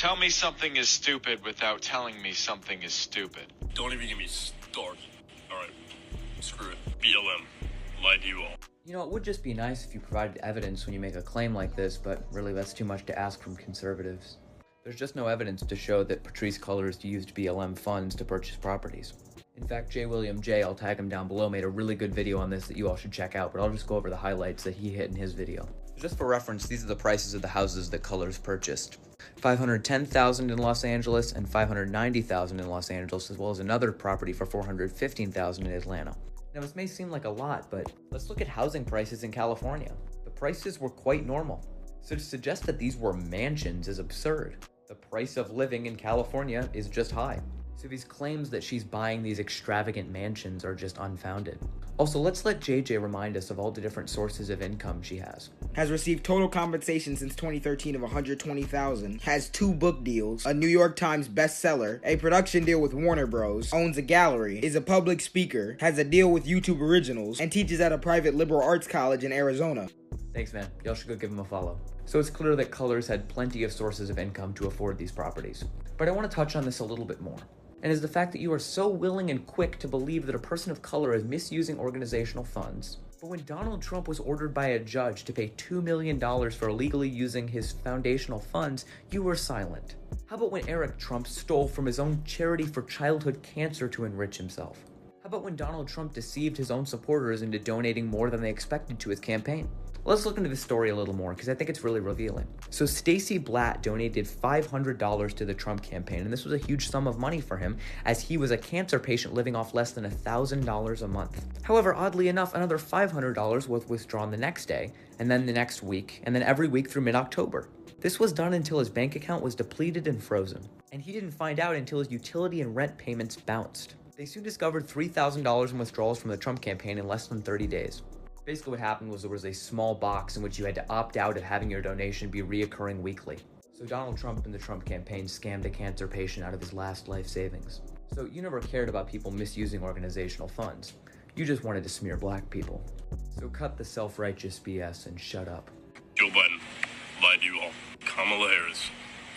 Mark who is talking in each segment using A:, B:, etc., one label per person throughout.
A: Tell me something is stupid without telling me something is stupid.
B: Don't even get me started. Alright, screw it. BLM. Lied to you all.
C: You know, it would just be nice if you provided evidence when you make a claim like this, but really that's too much to ask from conservatives. There's just no evidence to show that Patrisse Cullors used BLM funds to purchase properties. In fact, J. William J., I'll tag him down below, made a really good video on this that you all should check out, but I'll just go over the highlights that he hit in his video. Just for reference, these are the prices of the houses that Cullors purchased. $510,000 in Los Angeles and $590,000 in Los Angeles, as well as another property for $415,000 in Atlanta. Now, this may seem like a lot, but let's look at housing prices in California. The prices were quite normal. So to suggest that these were mansions is absurd. The price of living in California is just high. So these claims that she's buying these extravagant mansions are just unfounded. Also, let's let JJ remind us of all the different sources of income she has.
D: Has received total compensation since 2013 of $120,000, has 2 book deals, a New York Times bestseller, a production deal with Warner Bros., owns a gallery, is a public speaker, has a deal with YouTube Originals, and teaches at a private liberal arts college in Arizona.
C: Thanks, man. Y'all should go give him a follow. So it's clear that Cullors had plenty of sources of income to afford these properties. But I want to touch on this a little bit more. And is the fact that you are so willing and quick to believe that a person of color is misusing organizational funds. But when Donald Trump was ordered by a judge to pay $2 million for illegally using his foundational funds, you were silent. How about when Eric Trump stole from his own charity for childhood cancer to enrich himself? How about when Donald Trump deceived his own supporters into donating more than they expected to his campaign? Let's look into this story a little more, because I think it's really revealing. So Stacey Blatt donated $500 to the Trump campaign, and this was a huge sum of money for him, as he was a cancer patient living off less than $1,000 a month. However, oddly enough, another $500 was withdrawn the next day, and then the next week, and then every week through mid-October. This was done until his bank account was depleted and frozen, and he didn't find out until his utility and rent payments bounced. They soon discovered $3,000 in withdrawals from the Trump campaign in less than 30 days. Basically what happened was there was a small box in which you had to opt out of having your donation be reoccurring weekly. So Donald Trump and the Trump campaign scammed a cancer patient out of his last life savings. So you never cared about people misusing organizational funds. You just wanted to smear black people. So cut the self-righteous BS and shut up.
B: Joe Biden. Lied to you all. Kamala Harris.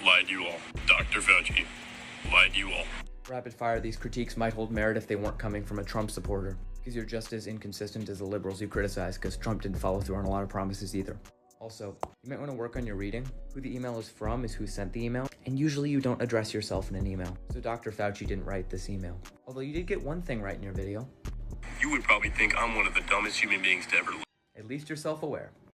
B: Lied to you all. Dr. Fauci. Lied to you all.
C: Rapid fire, these critiques might hold merit if they weren't coming from a Trump supporter, because you're just as inconsistent as the liberals you criticize, because Trump didn't follow through on a lot of promises either. Also, you might want to work on your reading. Who the email is from is who sent the email, and usually you don't address yourself in an email. So Dr. Fauci didn't write this email. Although you did get one thing right in your video.
B: You would probably think I'm one of the dumbest human beings to ever live.
C: At least you're self-aware.